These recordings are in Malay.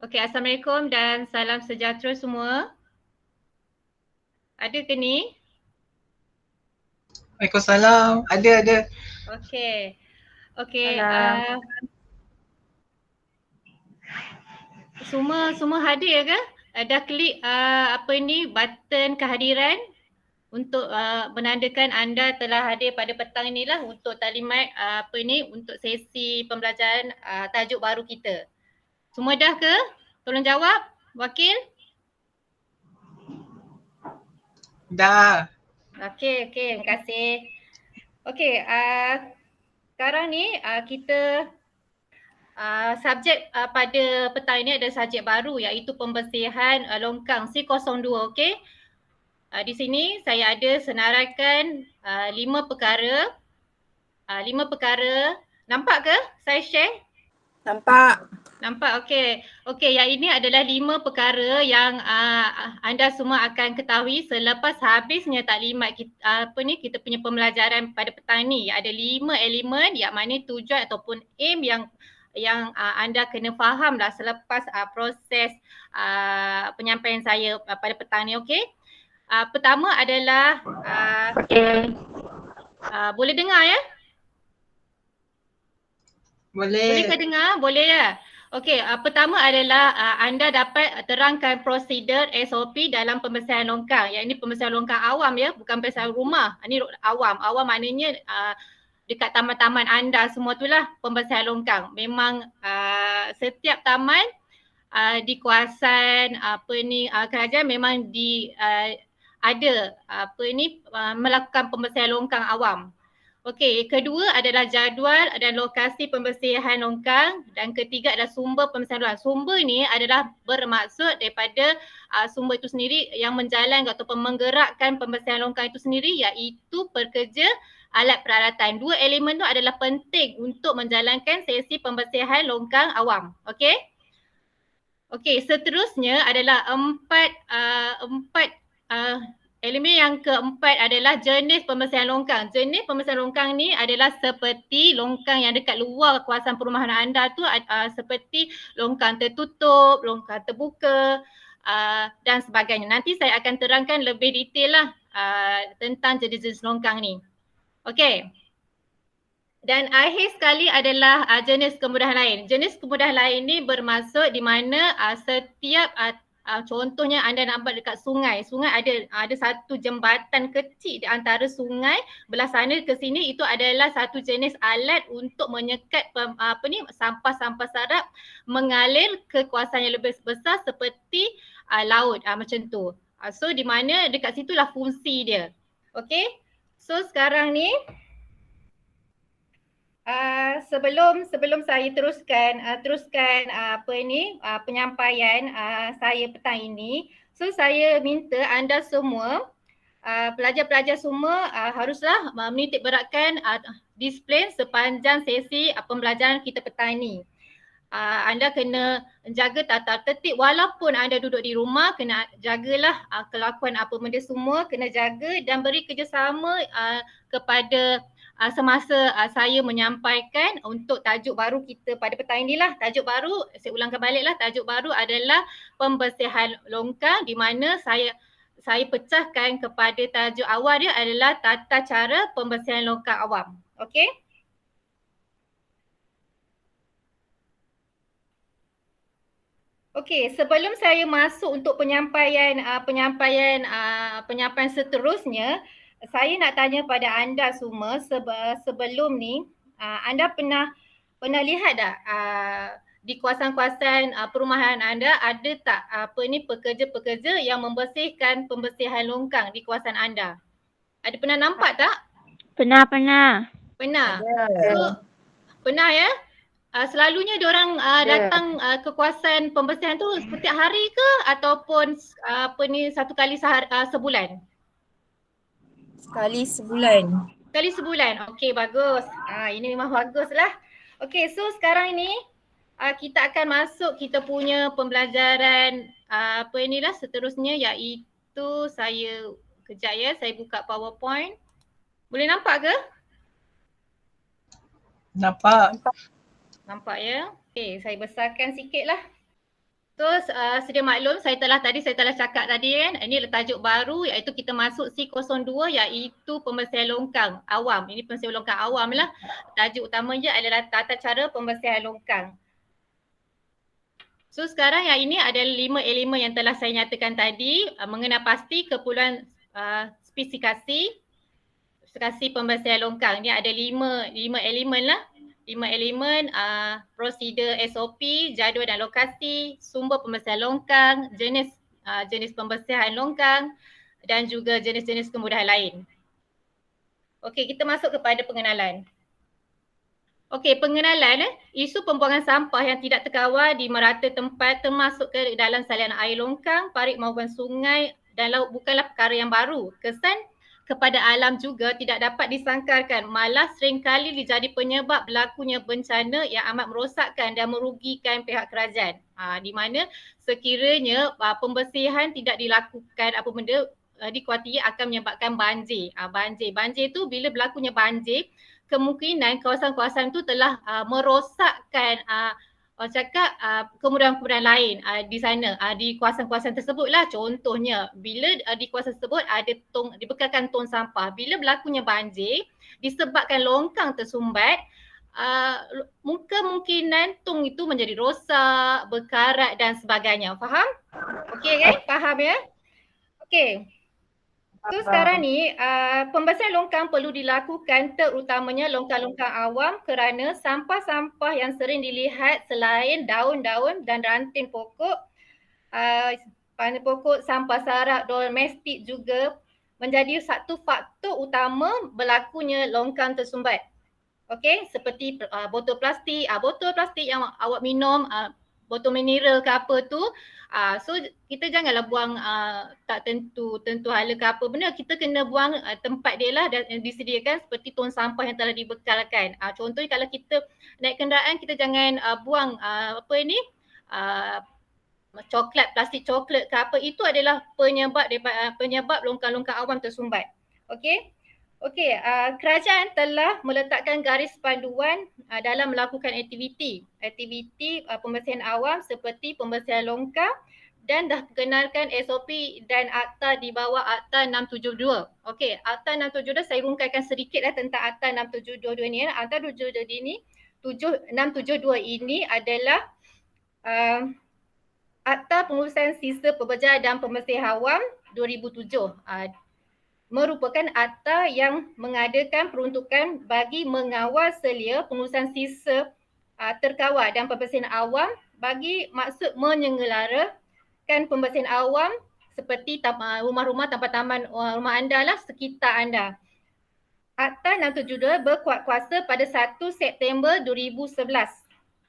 Okey, Assalamualaikum dan salam sejahtera semua. Ada ke ni? Waalaikumsalam. Ada. Okey. Okey, Salam. semua hadir ke? Dah klik apa ni button kehadiran untuk menandakan anda telah hadir pada petang inilah untuk taklimat apa ni untuk sesi pembelajaran tajuk baru kita. Semua dah ke? Tolong jawab, wakil. Dah. Okey, terima kasih. Okey, sekarang ni kita subjek pada petang ini ada subjek baru iaitu pembersihan longkang C02, okey. Di sini saya ada senaraikan 5 perkara. 5 perkara. Nampak ke saya share? Nampak, okey. Okey, yang ini adalah 5 perkara yang anda semua akan ketahui selepas habisnya taklimat kita, kita punya pembelajaran pada petang ni. Ada 5 elemen yang mana tujuan ataupun aim yang anda kena faham lah selepas proses penyampaian saya pada petang ni, okey. Pertama adalah boleh dengar ya? Boleh. Bolehkah dengar? Boleh ya? Okey, pertama adalah anda dapat terangkan prosedur SOP dalam pembersihan longkang. Yang ini pembersihan longkang awam ya, bukan pembersihan rumah. Ini awam. Awam maknanya dekat taman-taman anda semua itulah pembersihan longkang. Memang setiap taman di kawasan kerajaan memang ada melakukan pembersihan longkang awam. Okey, kedua adalah jadual dan lokasi pembersihan longkang dan ketiga adalah sumber pembersihan longkang. Sumber ni adalah bermaksud daripada sumber itu sendiri yang menjalankan ataupun menggerakkan pembersihan longkang itu sendiri iaitu pekerja alat peralatan. Dua elemen tu adalah penting untuk menjalankan sesi pembersihan longkang awam. Okey? Okey, seterusnya adalah empat elemen yang keempat adalah jenis pembersihan longkang. Jenis pembersihan longkang ni adalah seperti longkang yang dekat luar kawasan perumahan anda tu seperti longkang tertutup, longkang terbuka dan sebagainya. Nanti saya akan terangkan lebih detail lah tentang jenis-jenis longkang ni. Okey. Dan akhir sekali adalah jenis kemudahan lain. Jenis kemudahan lain ni bermaksud di mana setiap contohnya anda nampak dekat sungai. Sungai ada satu jembatan kecil di antara sungai belah sana ke sini, itu adalah satu jenis alat untuk menyekat sampah-sampah sarap mengalir ke kawasan yang lebih besar seperti laut macam tu. So di mana dekat situlah fungsi dia. Okey. So sekarang ni sebelum saya teruskan penyampaian saya petang ini, so saya minta anda semua pelajar-pelajar semua haruslah menitik beratkan disiplin sepanjang sesi pembelajaran kita petang ini. Anda kena jaga tata tertib walaupun anda duduk di rumah, kena jagalah kelakuan apa benda semua, kena jaga dan beri kerjasama kepada semasa saya menyampaikan untuk tajuk baru kita pada petang inilah. Tajuk baru, saya ulangkan baliklah, tajuk baru adalah pembersihan longkang di mana saya pecahkan kepada tajuk awal dia adalah tata cara pembersihan longkang awam. Okey? Okey, sebelum saya masuk untuk penyampaian seterusnya, saya nak tanya pada anda semua sebelum ni anda pernah lihat tak di kawasan-kawasan perumahan anda ada tak pekerja-pekerja yang membersihkan pembersihan longkang di kawasan anda? Ada pernah nampak tak? Pernah. Pernah. So, pernah ya? Selalunya diorang datang ke kawasan pembersihan tu setiap hari ke ataupun satu kali sebulan? Sekali sebulan. Sekali sebulan. Okey, bagus. Ini memang baguslah. Okey, so sekarang ini kita akan masuk kita punya pembelajaran seterusnya iaitu saya kejap ya, saya buka PowerPoint. Boleh nampak ke? Nampak. Nampak ya? Okey, saya besarkan sikit lah. So sedia maklum saya telah cakap tadi kan, ini tajuk baru iaitu kita masuk C02 iaitu pembersihan longkang awam. Ini pembersihan longkang awam lah. Tajuk utamanya adalah tata cara pembersihan longkang. So sekarang yang ini ada 5 elemen yang telah saya nyatakan tadi mengenal pasti keperluan spesifikasi pembersihan longkang. Ni ada 5 elemen lah. 5 elemen prosedur SOP, jadual dan lokasi, sumber pembersihan longkang, jenis pembersihan longkang dan juga jenis-jenis kemudahan lain. Okey, kita masuk kepada pengenalan. Okey, pengenalan isu pembuangan sampah yang tidak terkawal di merata tempat termasuk ke dalam salian air longkang, parit maupun sungai dan laut bukanlah perkara yang baru. Kesan kepada alam juga tidak dapat disangkalkan, malah seringkali dijadi penyebab berlakunya bencana yang amat merosakkan dan merugikan pihak kerajaan. Di mana sekiranya pembersihan tidak dilakukan apa benda dikuatiri akan menyebabkan banjir. Banjir tu bila berlakunya banjir, kemungkinan kawasan-kawasan tu telah merosakkan kemudahan-kemudahan lain di sana, di kawasan-kawasan tersebut lah. Contohnya bila di kawasan tersebut ada dibekalkan tong sampah, bila berlakunya banjir disebabkan longkang tersumbat, kemungkinan tong itu menjadi rosak, berkarat dan sebagainya. Faham? Okey kan? Faham ya? Okey. So sekarang ni pembersihan longkang perlu dilakukan terutamanya longkang-longkang awam kerana sampah-sampah yang sering dilihat selain daun-daun dan ranting pokok, sampah sarap domestik juga menjadi satu faktor utama berlakunya longkang tersumbat. Okey, seperti botol plastik yang awak minum, botol mineral ke apa tu. So kita janganlah buang tak tentu hala ke apa benda, kita kena buang tempat dia lah dan disediakan seperti tong sampah yang telah dibekalkan. Contohnya kalau kita naik kenderaan, kita jangan buang plastik coklat ke apa, itu adalah penyebab longkang-longkang awam tersumbat. Okey. Kerajaan telah meletakkan garis panduan dalam melakukan aktiviti pembersihan awam seperti pembersihan longkang dan dah perkenalkan SOP dan akta di bawah Akta 672. Okey, Akta 672 saya rungkaikan sedikit tentang Akta 672 ni. Akta 672 ini adalah Akta Pengurusan Sisa Pekerja dan Pembersihan Awam 2007. Merupakan akta yang mengadakan peruntukan bagi mengawal selia pengurusan sisa terkawal dan pembersihan awam bagi maksud menyelenggarakan pembersihan awam seperti rumah-rumah, taman-taman rumah anda lah, sekitar anda. Akta 672 berkuat kuasa pada 1 September 2011.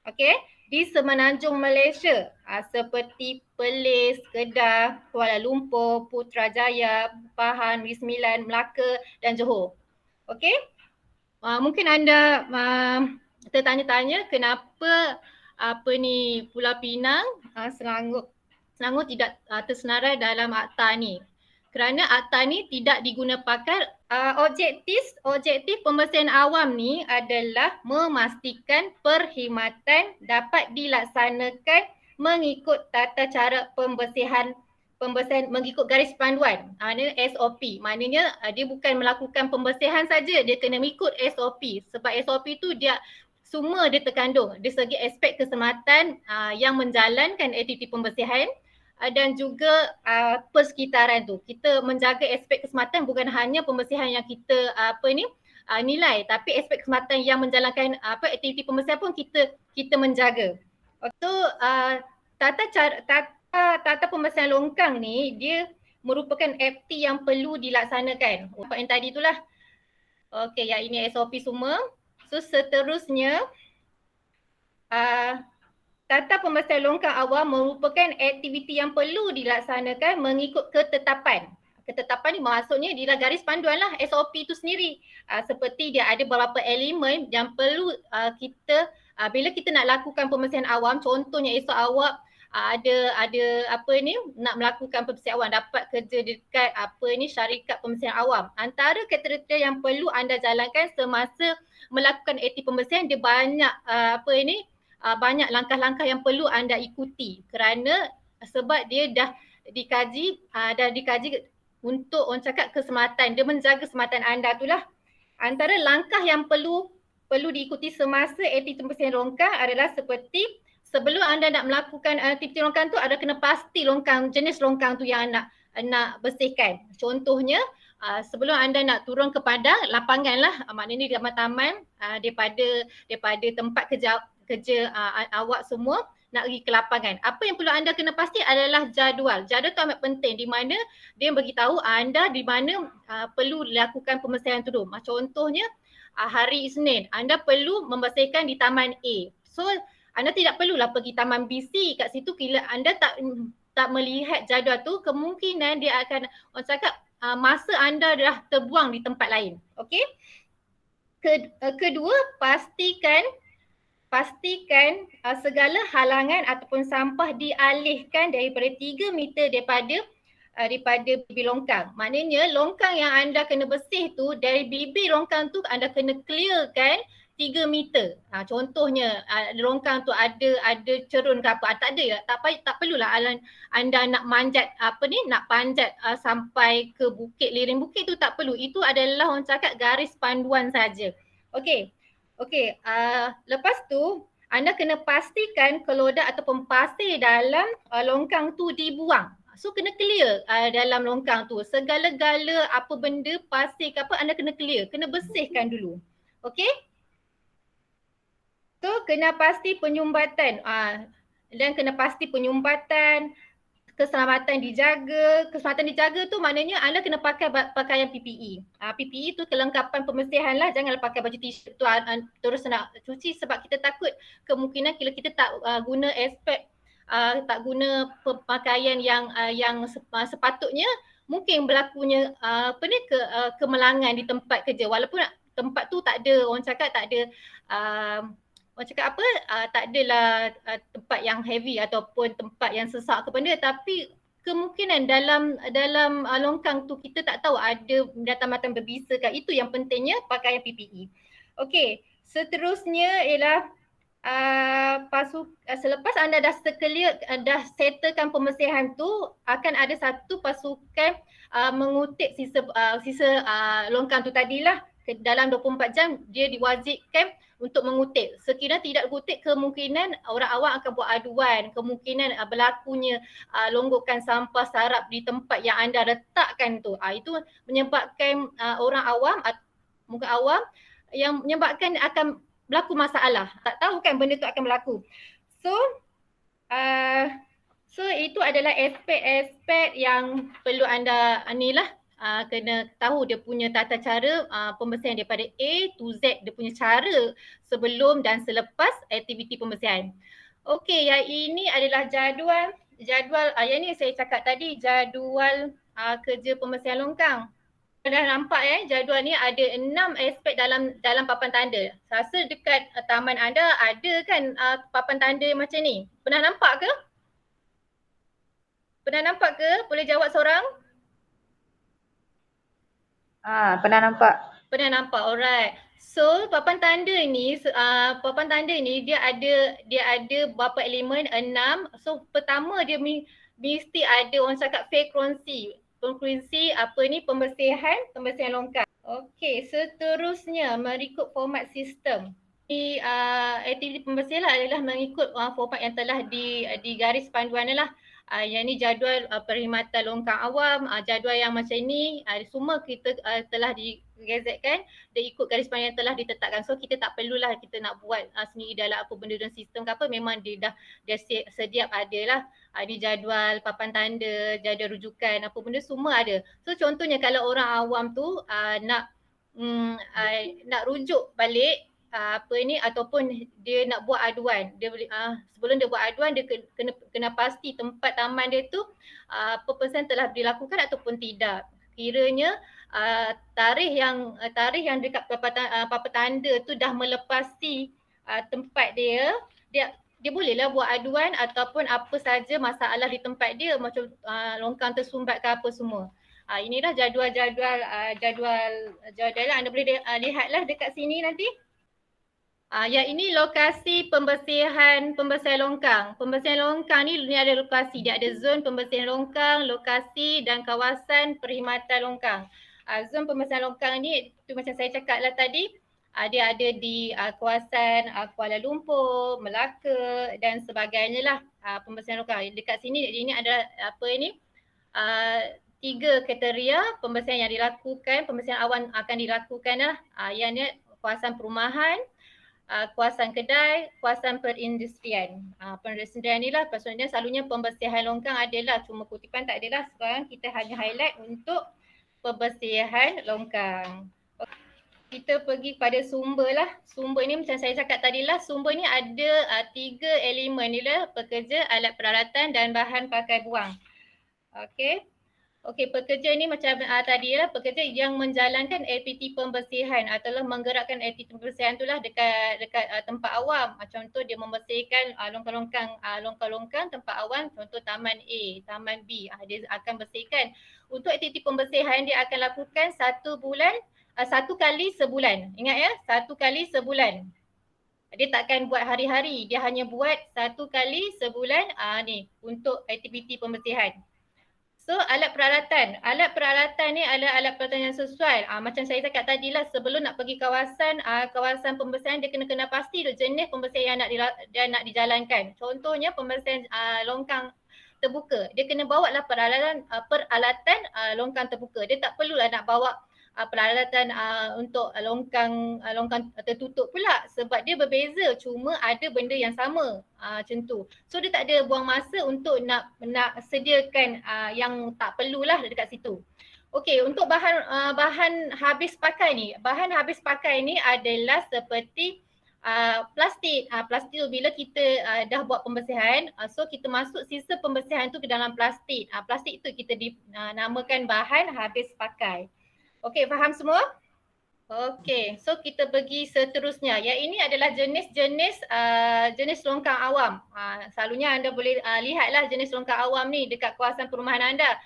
Okey, di Semenanjung Malaysia seperti Perlis, Kedah, Kuala Lumpur, Putrajaya, Pahang, Negeri Sembilan, Melaka dan Johor. Okey, mungkin anda tertanya-tanya kenapa Pulau Pinang, Selangor tidak tersenarai dalam akta ni. Kerana akta ni tidak digunakan pakai. Objektif pembersihan awam ni adalah memastikan perkhidmatan dapat dilaksanakan mengikut tata cara pembersihan mengikut garis panduan. Ini SOP. Maknanya dia bukan melakukan pembersihan saja, dia kena mengikut SOP. Sebab SOP tu semua dia terkandung dari segi aspek keselamatan yang menjalankan aktiviti pembersihan dan juga persekitaran tu. Kita menjaga aspek keselamatan bukan hanya pembersihan yang kita nilai, tapi aspek keselamatan yang menjalankan aktiviti pembersihan pun kita menjaga. So tata pembersihan longkang ni dia merupakan aktiviti yang perlu dilaksanakan. Yang tadi itulah. Okey, yang ini SOP semua. So seterusnya tata pembersihan longkang awam merupakan aktiviti yang perlu dilaksanakan mengikut ketetapan. Ketetapan ni maksudnya dia garis panduan lah, SOP tu sendiri. Seperti dia ada beberapa elemen yang perlu kita bila kita nak lakukan pembersihan awam, contohnya esok awak nak melakukan pembersihan awam, dapat kerja dekat syarikat pembersihan awam. Antara kriteria yang perlu anda jalankan semasa melakukan aktiviti pembersihan, dia banyak banyak langkah-langkah yang perlu anda ikuti kerana sebab dia dah dikaji untuk orang cakap keselamatan, dia menjaga keselamatan anda tu lah. Antara langkah yang perlu diikuti semasa aktiviti pembersihan longkang adalah seperti sebelum anda nak melakukan aktiviti longkang tu, ada kena pasti jenis longkang tu yang nak bersihkan. Contohnya sebelum anda nak turun ke padang lapangan lah, maknanya di taman daripada tempat kerja awak semua nak pergi ke lapangan. Apa yang perlu anda kena pasti adalah jadual. Jadual tu amat penting di mana dia beritahu anda di mana perlu dilakukan pembersihan tu. Contohnya hari Isnin anda perlu membersihkan di taman A. So anda tidak perlulah pergi taman B, C. Kat situ bila anda tak melihat jadual tu, kemungkinan dia akan orang cakap masa anda dah terbuang di tempat lain. Okey? Kedua, pastikan segala halangan ataupun sampah dialihkan daripada 3 meter daripada bibir longkang. Maknanya longkang yang anda kena bersih tu, dari bibir longkang tu anda kena clearkan 3 meter. Contohnya longkang tu ada cerun ke apa, tak ada ya, tak perlulah anda nak manjat nak panjat sampai ke bukit, lereng bukit tu tak perlu. Itu adalah orang cakap garis panduan saja. Okey. Lepas tu anda kena pastikan kelodak ataupun pasir dalam longkang tu dibuang. So kena clear dalam longkang tu. Segala-gala apa benda, pasir ke apa, anda kena clear. Kena bersihkan dulu. Okey? So kena pasti penyumbatan. Dan kena pasti penyumbatan, keselamatan dijaga. Keselamatan dijaga tu maknanya anda kena pakai pakaian PPE. PPE tu kelengkapan pembersihan lah. Jangan pakai baju t-shirt tu terus nak cuci sebab kita takut kemungkinan bila kita tak guna aspek tak guna pakaian yang sepatutnya, mungkin berlakunya kemelangan di tempat kerja. Walaupun tempat tu tak ada orang cakap tak ada tak adalah tempat yang heavy ataupun tempat yang sesak ke benda, tapi kemungkinan dalam longkang tu kita tak tahu ada binatang-binatang berbisa kan. Itu yang pentingnya pakaian PPE. Okey, seterusnya ialah selepas anda dah settlekan pembersihan tu, akan ada satu pasukan mengutip sisa longkang tu tadilah. Dalam 24 jam dia diwajibkan untuk mengutip. Sekiranya tidak mengutip, kemungkinan orang awam akan buat aduan, kemungkinan berlakunya longgokan sampah sarap di tempat yang anda letakkan tu. Itu menyebabkan orang awam, mungkin awam, yang menyebabkan akan berlaku masalah. Tak tahu kan benda tu akan berlaku. So itu adalah aspek-aspek yang perlu anda kena tahu dia punya tata cara pembersihan daripada A to Z, dia punya cara sebelum dan selepas aktiviti pembersihan. Okey, yang ini adalah jadual yang ni saya cakap tadi, jadual kerja pembersihan longkang. Dah nampak jadual ni ada 6 aspek dalam papan tanda. Saya rasa dekat taman anda ada kan papan tanda macam ni. Pernah nampak ke? Boleh jawab seorang? Pernah nampak. Pernah nampak, alright. So papan tanda ni dia ada berapa elemen? 6. So pertama dia mesti ada orang cakap frekuensi pembersihan longkang. Okey, seterusnya mengikut format sistem. Aktiviti pembersihan adalah mengikut format yang telah digaris panduan lah. Yang ni jadual perkhidmatan longkang awam, jadual yang macam ni semua kita telah digazetkan dan ikut garis panduan yang telah ditetapkan. So kita tak perlulah kita nak buat sendiri dalam apa benda dalam sistem ke apa, memang dia sediap ada lah. Ini jadual, papan tanda, jadual rujukan, apa benda semua ada. So contohnya kalau orang awam tu nak rujuk balik ataupun dia nak buat aduan, dia sebelum dia buat aduan dia kena pasti tempat taman dia tu pembersihan telah dilakukan ataupun tidak. Kiranya tarikh yang dekat papan tanda tu dah melepasi tempat dia bolehlah buat aduan ataupun apa saja masalah di tempat dia, macam longkang tersumbat ke apa semua. Inilah jadual anda boleh lihatlah dekat sini nanti. Ya ini lokasi pembersihan longkang. Pembersihan longkang ni ada lokasi, dia ada zon pembersihan longkang, lokasi dan kawasan perkhidmatan longkang. Zon pembersihan longkang ni tu macam saya cakap lah tadi, dia ada di kawasan Kuala Lumpur, Melaka dan sebagainya lah pembersihan longkang. Dekat sini ini ada apa ni? 3 kriteria pembersihan yang dilakukan, pembersihan awan akan dilakukan lah. Yang ni kawasan perumahan, kawasan kedai, kawasan perindustrian. Perindustrian ni lah maksudnya selalunya pembersihan longkang adalah, cuma kutipan tak adalah, sekarang kita hanya highlight untuk pembersihan longkang. Kita pergi pada sumber lah. Sumber ni macam saya cakap tadi lah, sumber ni ada 3 elemen ni lah, pekerja, alat peralatan dan bahan pakai buang. Okey, pekerja ni macam tadi lah, pekerja yang menjalankan aktiviti pembersihan atau menggerakkan aktiviti pembersihan tu lah dekat tempat awam. Contoh dia membersihkan longkang-longkang tempat awam, contoh taman A, taman B. Dia akan bersihkan. Untuk aktiviti pembersihan dia akan lakukan 1 kali sebulan. Ingat ya, 1 kali sebulan. Dia takkan buat hari-hari, dia hanya buat 1 kali sebulan ni untuk aktiviti pembersihan. So alat peralatan ni adalah alat peralatan yang sesuai. Macam saya cakap tadi lah, sebelum nak pergi kawasan pembersihan dia kena pasti tu jenis pembersihan yang nak dijalankan. Contohnya pembersihan longkang terbuka, dia kena bawa lah peralatan longkang terbuka. Dia tak perlulah nak bawa peralatan untuk longkang tertutup pula, sebab dia berbeza, cuma ada benda yang sama macam tu. So dia tak ada buang masa untuk nak sediakan yang tak perlulah dekat situ. Okey, untuk bahan habis pakai ni, adalah seperti plastik. Plastik tu bila kita dah buat pembersihan, so kita masuk sisa pembersihan tu ke dalam plastik. Plastik tu kita namakan bahan habis pakai. Okey, faham semua? Okey, so kita pergi seterusnya. Yang ini adalah jenis longkang awam. Selalunya anda boleh lihatlah jenis longkang awam ni dekat kawasan perumahan anda.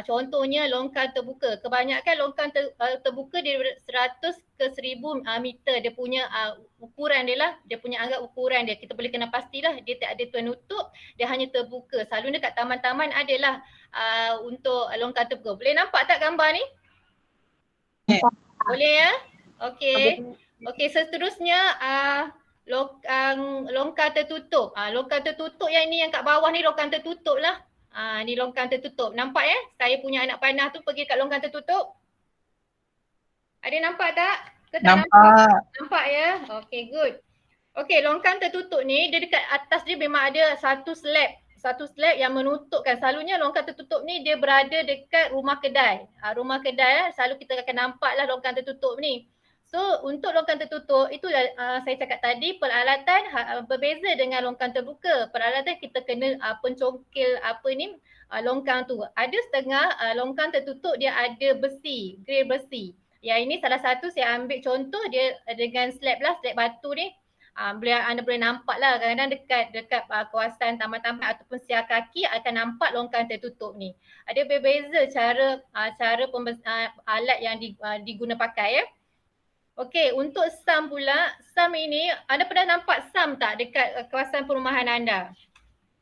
Contohnya longkang terbuka. Kebanyakan longkang terbuka dia 100 ke 1000 meter. Dia punya ukuran dia lah. Dia punya anggap ukuran dia. Kita boleh kena pastilah dia tak ada penutup. Dia hanya terbuka. Selalunya dekat taman-taman adalah untuk longkang terbuka. Boleh nampak tak gambar ni? Boleh ya? Okey, seterusnya longkang tertutup. Longkang tertutup yang ni yang kat bawah ni longkang tertutup lah. Ni longkang tertutup. Nampak ya? Saya punya anak panah tu pergi kat longkang tertutup. Ada nampak tak? Ke tak nampak? Nampak ya? Okey, good. Okey, longkang tertutup ni dia dekat atas dia memang ada satu slab yang menutupkan. Selalunya longkang tertutup ni dia berada dekat rumah kedai. Rumah kedai selalu kita akan nampak lah longkang tertutup ni. So untuk longkang tertutup itu saya cakap tadi, peralatan berbeza dengan longkang terbuka. Peralatan kita kena pencongkil longkang tu. Ada setengah longkang tertutup dia ada besi, grill besi. Yang ini salah satu saya ambil contoh dia dengan slab batu ni. Anda boleh nampak lah kadang-kadang dekat kawasan taman-taman ataupun siar kaki akan nampak longkang tertutup ni. Ada berbeza cara alat yang diguna pakai ya. Okey, untuk SAM pula, SAM ini anda pernah nampak SAM tak dekat kawasan perumahan anda?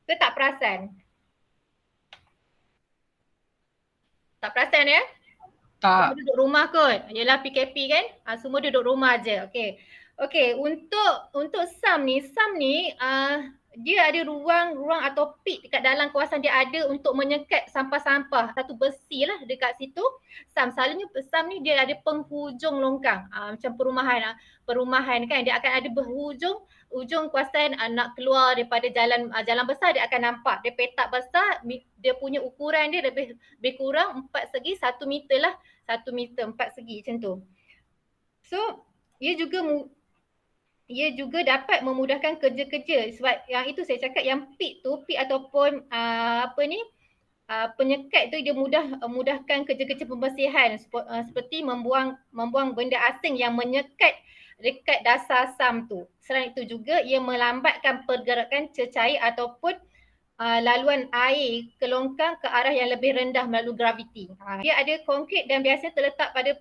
Ke tak perasan? Tak perasan ya? Tak. Semua duduk rumah kot. Yelah PKP kan? Semua duduk rumah je. Okey, untuk SAM ni dia ada ruang atau pit dekat dalam kawasan dia ada untuk menyekat sampah-sampah. Satu besi lah dekat situ. Selalunya SAM ni dia ada penghujung longkang. Macam perumahan kan, dia akan ada ujung kawasan nak keluar daripada jalan besar dia akan nampak. Dia petak besar, dia punya ukuran dia lebih kurang 4 segi 1 meter lah. 1 meter 4 segi macam tu. So ia juga dapat memudahkan kerja-kerja, sebab yang itu saya cakap yang pit ataupun penyekat tu dia mudahkan kerja-kerja pembersihan seperti membuang benda asing yang menyekat dekat dasar SAM tu. Selain itu juga ia melambatkan pergerakan cecair ataupun laluan air ke longkang ke arah yang lebih rendah melalui graviti. Dia ada konkrit dan biasanya terletak pada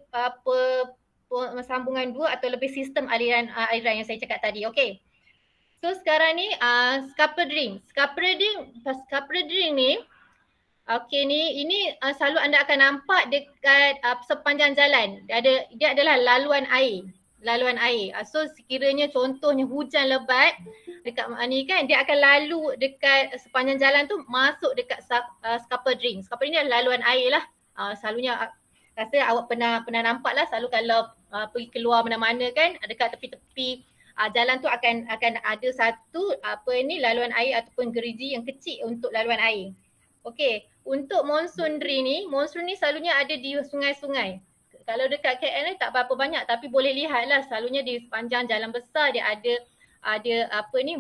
sambungan dua atau lebih sistem aliran yang saya cakap tadi. Okey. So sekarang ni scupper drain. Scupper drain ni okey ni ini selalu anda akan nampak dekat sepanjang jalan. Dia adalah laluan air. So sekiranya contohnya hujan lebat dekat ni kan, dia akan lalu dekat sepanjang jalan tu, masuk dekat scupper drain. Scupper drain ni adalah laluan air lah. Selalunya rasa awak pernah nampak lah, selalu kalau pergi keluar mana-mana kan, dekat tepi-tepi jalan tu akan ada satu laluan air ataupun gerigi yang kecil untuk laluan air. Okey, untuk monsoon drain ni selalunya ada di sungai-sungai. Kalau dekat KL ni tak berapa banyak, tapi boleh lihatlah selalunya di sepanjang jalan besar dia ada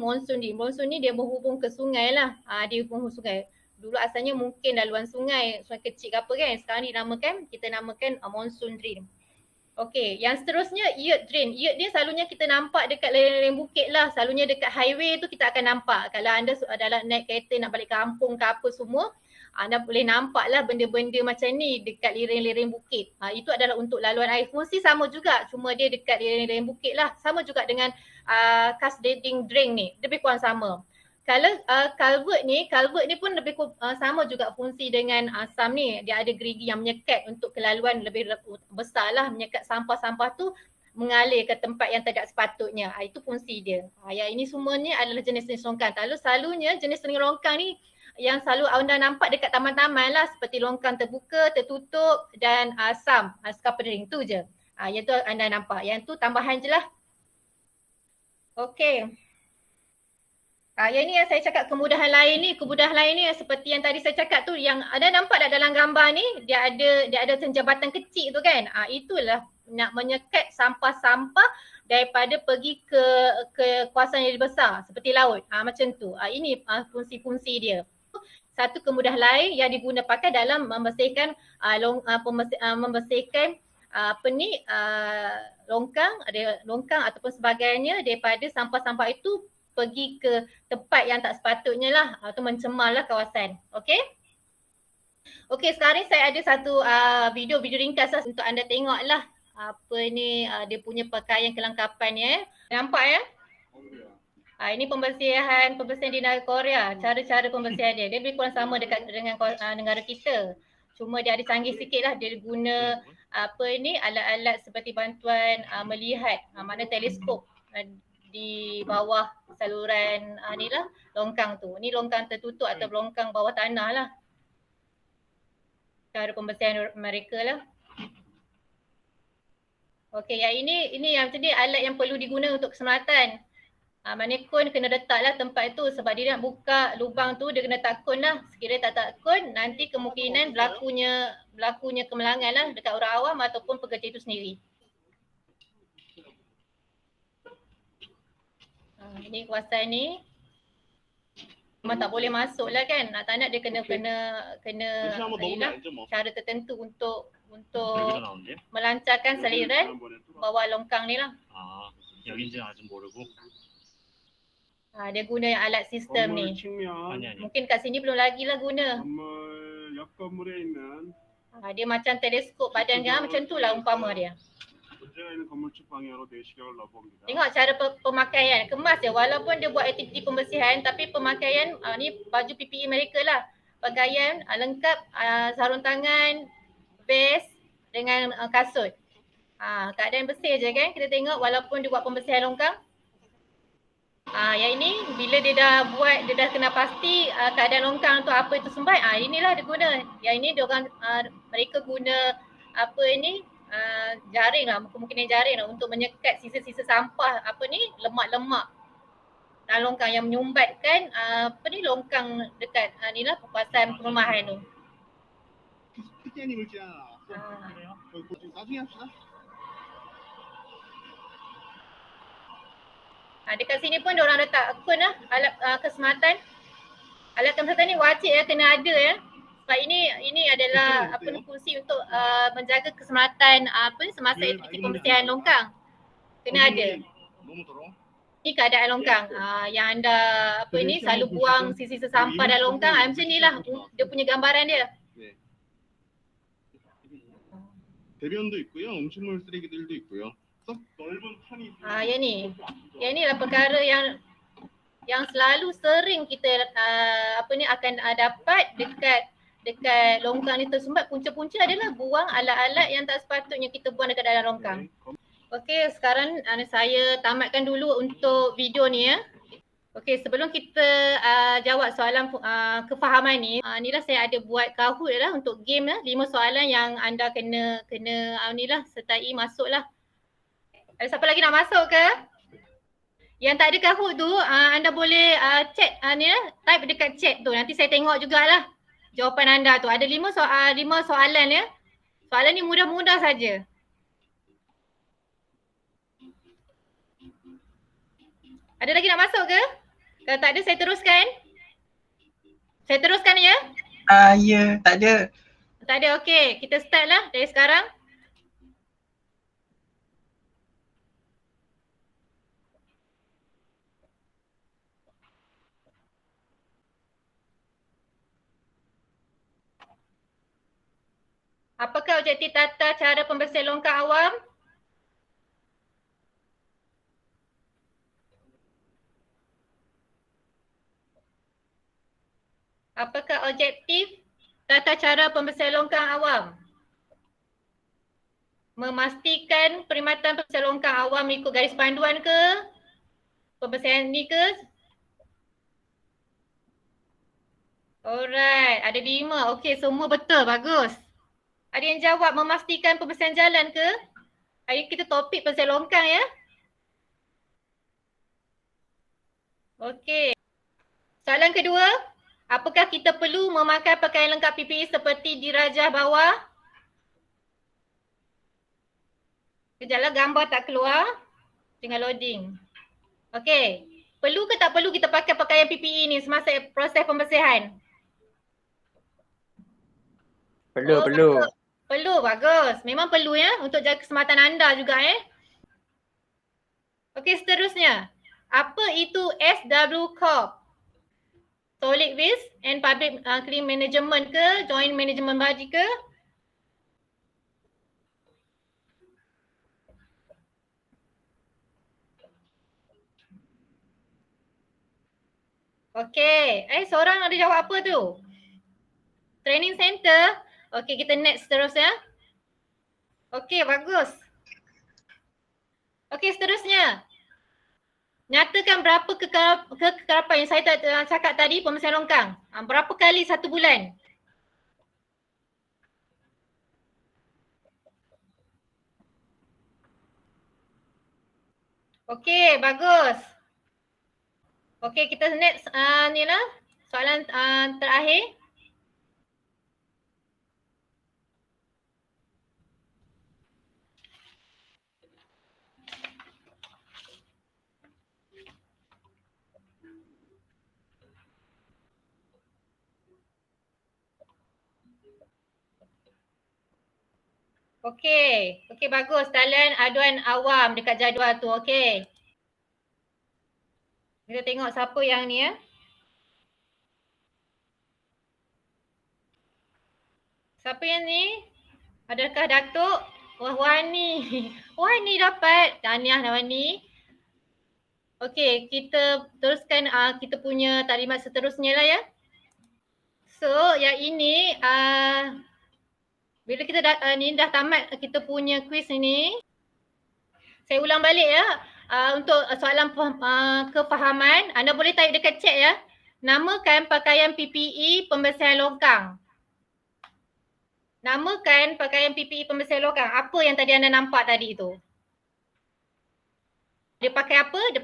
monsoon drain. Monsoon ni dia menghubung ke sungai lah. Dia menghubung sungai. Dulu asalnya mungkin laluan sungai kecil ke apa kan. Sekarang kita namakan monsoon drain. Okey, yang seterusnya yurt drain. Yurt ni selalunya kita nampak dekat lereng bukit lah. Selalunya dekat highway tu kita akan nampak. Kalau anda adalah naik kereta nak balik kampung ke apa semua, anda boleh nampak lah benda-benda macam ni dekat lereng-lereng bukit. Itu adalah untuk laluan air. Fungsi sama juga, cuma dia dekat lereng-lereng bukit lah. Sama juga dengan cascading drain ni, lebih kurang sama. Kalau culvert ni pun lebih sama juga fungsi dengan SAM ni. Dia ada gerigi yang menyekat untuk kelaluan lebih besar lah. Menyekat sampah-sampah tu mengalir ke tempat yang tidak sepatutnya. Itu fungsi dia. Yang ini semuanya adalah jenis-jenis longkang. Selalunya jenis longkang ni yang selalu anda nampak dekat taman-taman lah, seperti longkang terbuka, tertutup dan SAM, scupper drain tu je. Yang tu anda nampak. Yang tu tambahan je lah. Okey. Yang ni yang saya cakap kemudahan lain ni seperti yang tadi saya cakap tu, yang anda nampak dah dalam gambar ni, dia ada jambatan kecil tu kan. Itulah nak menyekat sampah-sampah daripada pergi ke kawasan yang lebih besar seperti laut. Macam tu. Ini fungsi-fungsi dia. Satu kemudahan lain yang pakai dalam membersihkan longkang ataupun sebagainya daripada sampah-sampah itu pergi ke tempat yang tak sepatutnya lah atau mencemarlah kawasan. Okey? Okey, sekarang saya ada satu video ringkas lah untuk anda tengok lah dia punya pakaian kelengkapannya. Nampak ya? Ini pembersihan di negara Korea. Cara-cara pembersihan dia lebih kurang sama dengan negara kita. Cuma dia ada canggih sikit lah. Dia guna alat-alat seperti bantuan melihat, mana teleskop di bawah saluran ni lah longkang tu. Ni longkang tertutup atau longkang bawah tanah lah. Cara pembersihan mereka lah. Okey, yang ini yang tadi alat yang perlu diguna untuk keselamatan. Manekun kena letaklah tempat tu sebab dia nak buka lubang tu, dia kena takun lah. Sekiranya tak takun, nanti kemungkinan berlakunya kemalangan lah dekat orang awam ataupun pekerja itu sendiri. Ini kawasan ni memang tak boleh masuk lah kan. Tak nak dia kena cara tertentu untuk melancarkan saliran bawah longkang ni lah. Dia guna alat sistem ni. Mungkin kat sini belum lagi lah guna. Dia macam teleskop badan dia, macam tu lah umpama dia. Tengok cara pemakaian, kemas dia. Walaupun dia buat aktiviti pembersihan, tapi pemakaian ni baju PPE mereka lah. Pakaian lengkap, sarung tangan, vest dengan kasut. Keadaan bersih je kan kita tengok walaupun dia buat pembersihan longkang. Yang ini bila dia dah kena pasti keadaan longkang tu apa itu sumbat, inilah dia guna. Yang ini mereka guna jaring lah, kemungkinan jaring lah untuk menyekat sisa-sisa sampah lemak-lemak dalam longkang yang menyumbatkan longkang dekat kawasan perumahan tu. Dekat sini pun diorang letak alat keselamatan. Alat keselamatan ni wajib kena ada ya. Sebab ini adalah fungsi untuk menjaga keselamatan semasa aktiviti pembersihan longkang. Kena ada. Ni keadaan longkang. Yang anda selalu buang sisa-sisa sampah dalam longkang. Macam ni lah dia punya gambaran dia. 대변도 있고요. 음식물 쓰레기들도 있고요. 썩 넓은 판이 Yang ni. Yang ni lah perkara yang selalu sering kita akan dapat dekat longkang ni tersumbat. Punca-punca adalah buang alat-alat yang tak sepatutnya kita buang dekat dalam longkang. Okey, sekarang saya tamatkan dulu untuk video ni ya. Okey, sebelum kita jawab soalan kefahaman ni, inilah saya ada buat Kahoot lah untuk game lah. 5 soalan yang anda kena ni lah sertai masuklah. Ada siapa lagi nak masuk ke? Yang tak ada Kahoot tu, anda boleh chat ni lah, type dekat chat tu. Nanti saya tengok jugalah jawapan anda tu. Ada 5 soalan ya. Soalan ni mudah-mudah saja. Ada lagi nak masuk ke? Kalau tak ada saya teruskan. Saya teruskan ya? Ya, tak ada. Tak ada, okey. Kita start lah dari sekarang. Apakah objektif tata cara pembersihan longkang awam? Apakah objektif tata cara pembersihan longkang awam? Memastikan perkhidmatan pembersihan longkang awam ikut garis panduan ke? Pembersihan ni ke? Alright, ada 5. Okey, semua betul. Bagus. Ada yang jawab memastikan pembersihan jalan ke? Hari kita topik pembersihan longkang ya. Okey. Soalan kedua. Apakah kita perlu memakai pakaian lengkap PPE seperti di rajah bawah? Kejaplah gambar tak keluar. Tengah loading. Okey. Perlu ke tak perlu kita pakai pakaian PPE ni semasa proses pembersihan? Perlu, Oh, perlu. bagus. Perlu, bagus. Memang perlu ya untuk jaga keselamatan anda juga Okey, seterusnya. Apa itu SW Corp? Solid Waste and Public Clean Management ke? Joint Management Body ke? Okey. Seorang ada jawab apa tu? Training Center. Okey, kita next seterusnya. Okey, bagus. Okey, seterusnya. Nyatakan berapa kekerapan yang saya cakap tadi pembersihan longkang. Berapa kali satu bulan? Okey, bagus. Okey, kita next ni lah. Soalan terakhir. Okey, bagus. Talian aduan awam dekat jadual tu. Okey. Kita tengok siapa yang ni ya. Siapa yang ni? Adakah Datuk? Wah, Wani. Wani dapat. Tahniah Wani. Okey, kita teruskan kita punya taklimat seterusnya lah ya. So, yang ini bila kita dah tamat kita punya quiz ini, saya ulang balik ya. Untuk soalan kefahaman, anda boleh type dekat chat ya. Namakan pakaian PPE pembersihan longkang. Namakan pakaian PPE pembersihan longkang. Apa yang tadi anda nampak tadi itu? Dia pakai apa? Dia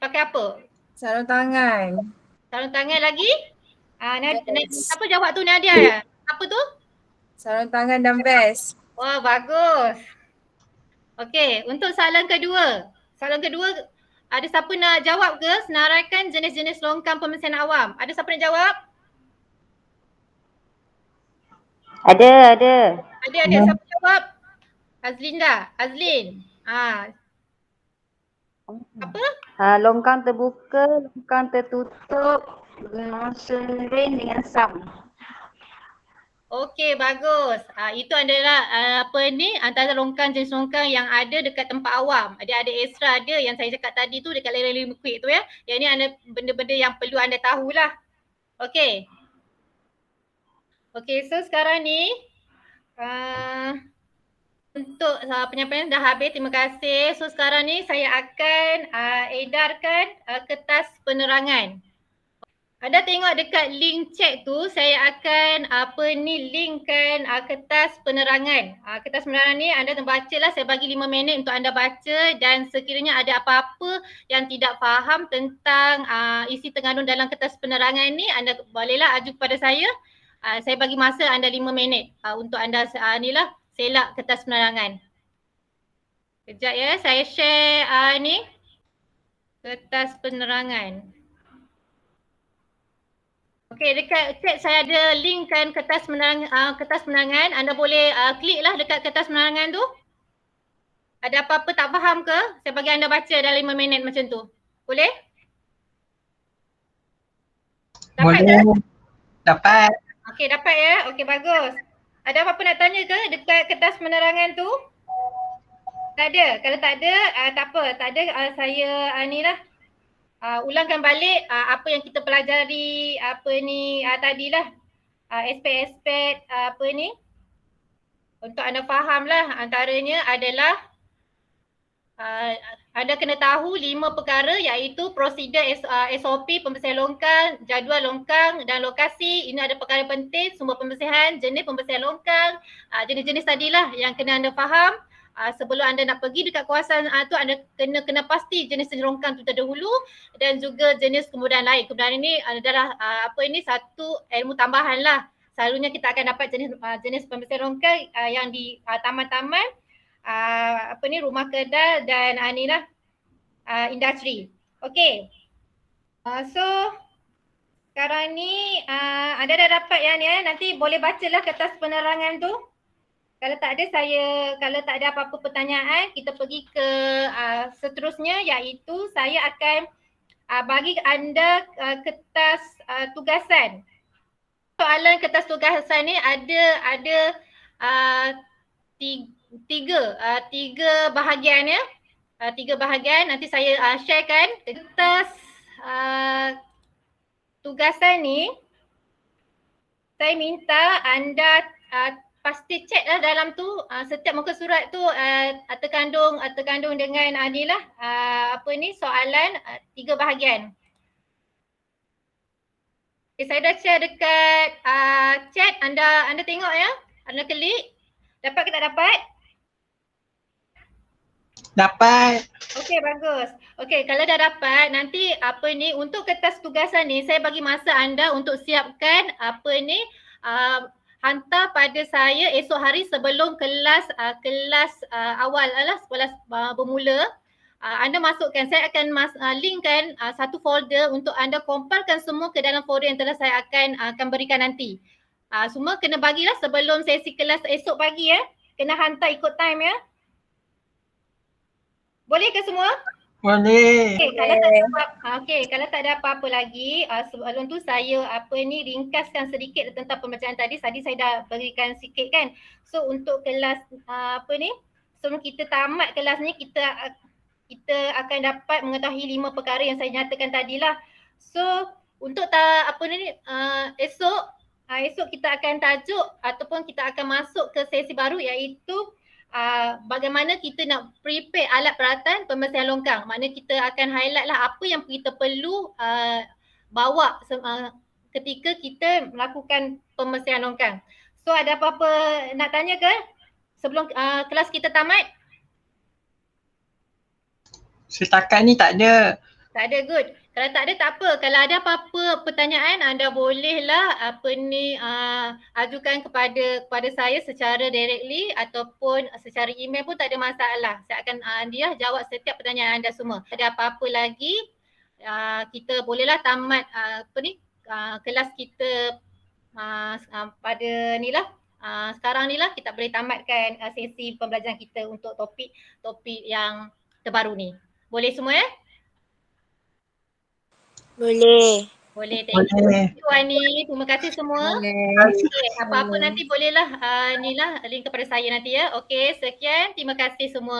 pakai apa? Sarung tangan. Sarung tangan lagi? Siapa jawab tu Nadia? Apa tu? Sarung tangan dan vest. Wah, bagus. Okey, untuk soalan kedua. Soalan kedua, ada siapa nak jawab ke? Senaraikan jenis-jenis longkang pembersihan awam. Ada siapa nak jawab? Ada. Ada. Siapa jawab? Azlinda. Azlin. Apa? Longkang terbuka, longkang tertutup, dengan sering dengan sam. Okey, bagus. Itu adalah antara longkang jenis longkang yang ada dekat tempat awam. Ada extra ada yang saya cakap tadi tu dekat lereng liquid tu ya. Yang ni ada benda-benda yang perlu anda tahulah. Okey. Okey, so sekarang ni untuk penyampaian dah habis. Terima kasih. So sekarang ni saya akan edarkan kertas penerangan. Anda tengok dekat link chat tu, saya akan linkkan kertas penerangan. Kertas penerangan ni anda bacalah, saya bagi 5 minit untuk anda baca, dan sekiranya ada apa-apa yang tidak faham tentang isi terkandung dalam kertas penerangan ni, anda bolehlah aju kepada saya. Saya bagi masa anda 5 minit untuk anda selak kertas penerangan. Kejap ya, saya share ni kertas penerangan. Okey, dekat chat saya ada linkkan kertas penerangan. Anda boleh kliklah dekat kertas penerangan tu. Ada apa-apa tak faham ke? Saya bagi anda baca dalam 5 minit macam tu. Boleh? Dapat Boleh. ke? Dapat. Okey, dapat ya. Okey, bagus. Ada apa-apa nak tanya ke dekat kertas penerangan tu? Tak ada. Kalau tak ada, tak apa. Tak ada, saya ulangkan balik apa yang kita pelajari tadilah. Aspek-aspek untuk anda fahamlah, antaranya adalah anda kena tahu 5 perkara, iaitu prosedur SOP pembersihan longkang, jadual longkang dan lokasi. Ini ada perkara penting, sumber pembersihan, jenis pembersihan longkang, jenis-jenis tadilah yang kena anda faham. Sebelum anda nak pergi dekat kawasan tu, anda kena pasti jenis-jenis longkang tu terdahulu, dan juga jenis kemudahan lain. Kemudahan ini adalah satu ilmu tambahan lah. Selalunya kita akan dapat jenis pembersihan longkang yang di taman-taman, rumah kedai dan industri. Okey. So sekarang ni anda dah dapat yang ni, nanti boleh bacalah kertas penerangan tu. Kalau tak ada apa-apa pertanyaan, kita pergi ke seterusnya, iaitu saya akan bagi anda kertas tugasan. Soalan kertas tugasan ni ada tiga bahagian ya. 3 bahagian, nanti saya sharekan. Kertas tugasan ni, saya minta anda pasti check lah dalam tu, setiap muka surat tu terkandung dengan soalan 3 bahagian. Okay, saya dah share dekat chat, anda tengok ya, anda klik. Dapat ke tak dapat? Dapat. Okey, bagus. Okey, kalau dah dapat, nanti untuk kertas tugasan ni, saya bagi masa anda untuk siapkan hantar pada saya esok hari sebelum kelas awal sekolah bermula. Anda masukkan, saya akan linkkan satu folder untuk anda komparkan semua ke dalam folder yang telah saya akan berikan nanti. Semua kena bagilah sebelum sesi kelas esok pagi ya. Kena hantar ikut time ya. Boleh ke semua? Boleh. Kalau tak ada apa-apa lagi, sebelum tu saya ringkaskan sedikit tentang pembacaan tadi. Tadi saya dah berikan sikit kan. So untuk kelas sebelum kita tamat kelas ni, kita akan dapat mengetahui 5 perkara yang saya nyatakan tadilah. So untuk esok kita akan tajuk ataupun kita akan masuk ke sesi baru, iaitu bagaimana kita nak prepare alat peralatan pembersihan longkang. Maknanya kita akan highlight lah apa yang kita perlu bawa ketika kita melakukan pembersihan longkang. So ada apa-apa nak tanya ke sebelum kelas kita tamat? Setakat ni tak ada. Tak ada, good. Kalau tak ada tak apa. Kalau ada apa-apa pertanyaan, anda bolehlah ajukan kepada saya secara directly ataupun secara email pun tak ada masalah. Saya akan jawab setiap pertanyaan anda semua. Ada apa-apa lagi, kita bolehlah tamat kelas kita pada sekarang ni lah, kita boleh tamatkan sesi pembelajaran kita untuk topik yang terbaru ni. Boleh semua ya? Boleh. Boleh, thank you. Boleh. Thank you Wani. Terima kasih semua. Boleh. Okay, apa-apa nanti bolehlah ni lah link kepada saya nanti ya. Okey, sekian. Terima kasih semua.